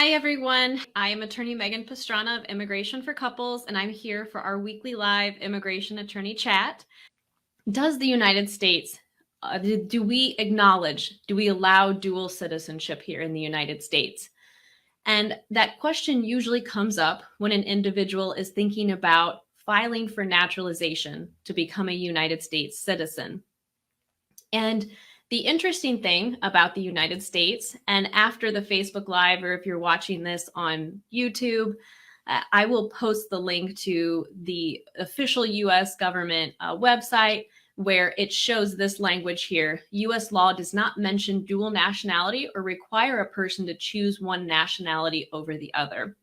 Hi, everyone. I am attorney Megan Pastrana of Immigration for Couples, and I'm here for our weekly live immigration attorney chat. Does the United States, do we allow dual citizenship here in the United States? And that question usually comes up when an individual is thinking about filing for naturalization to become a United States citizen. And the interesting thing about the United States, and after the Facebook Live, or if you're watching this on YouTube, I will post the link to the official US government website where it shows this language here. US law does not mention dual nationality or require a person to choose one nationality over the other.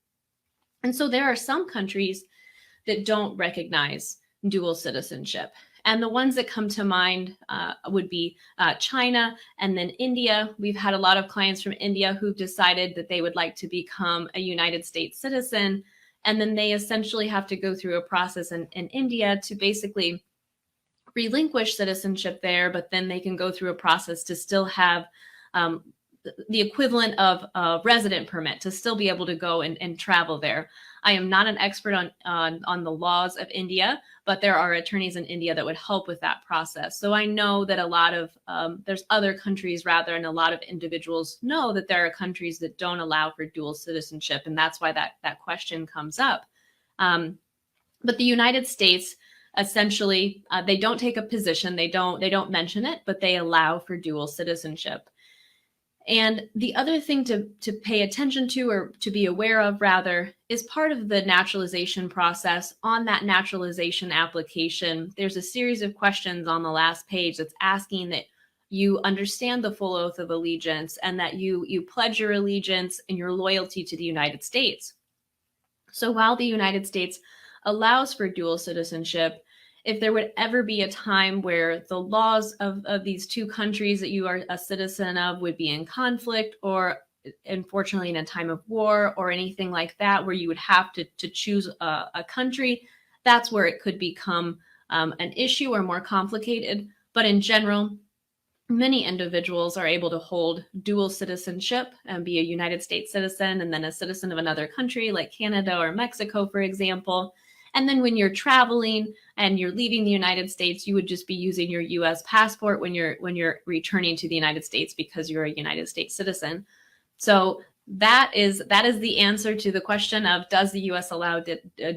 And so there are some countries that don't recognize dual citizenship. And the ones that come to mind would be China and then India. We've had a lot of clients from India who've decided that they would like to become a United States citizen. And then they essentially have to go through a process in India to basically relinquish citizenship there, but then they can go through a process to still have the equivalent of a resident permit to still be able to go and travel there. I am not an expert on the laws of India, but there are attorneys in India that would help with that process. So I know that a lot of, there's other countries rather, and a lot of individuals know that there are countries that don't allow for dual citizenship. And that's why that question comes up. But the United States, essentially, they don't take a position, they don't mention it, but they allow for dual citizenship. And the other thing to pay attention to, or to be aware of rather, is part of the naturalization process. On that naturalization application, there's a series of questions on the last page that's asking that you understand the full oath of allegiance and that you pledge your allegiance and your loyalty to the United States. So while the United States allows for dual citizenship, if there would ever be a time where the laws of these two countries that you are a citizen of would be in conflict, or unfortunately in a time of war or anything like that, where you would have to choose a country, that's where it could become an issue or more complicated. But in general, many individuals are able to hold dual citizenship and be a United States citizen and then a citizen of another country like Canada or Mexico, for example. And then when you're traveling and you're leaving the United States, you would just be using your US passport when you're returning to the United States because you're a United States citizen. So that is the answer to the question of, does the US allow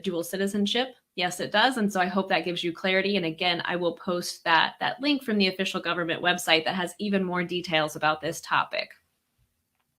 dual citizenship? Yes, it does. And so I hope that gives you clarity. And again, I will post that link from the official government website that has even more details about this topic.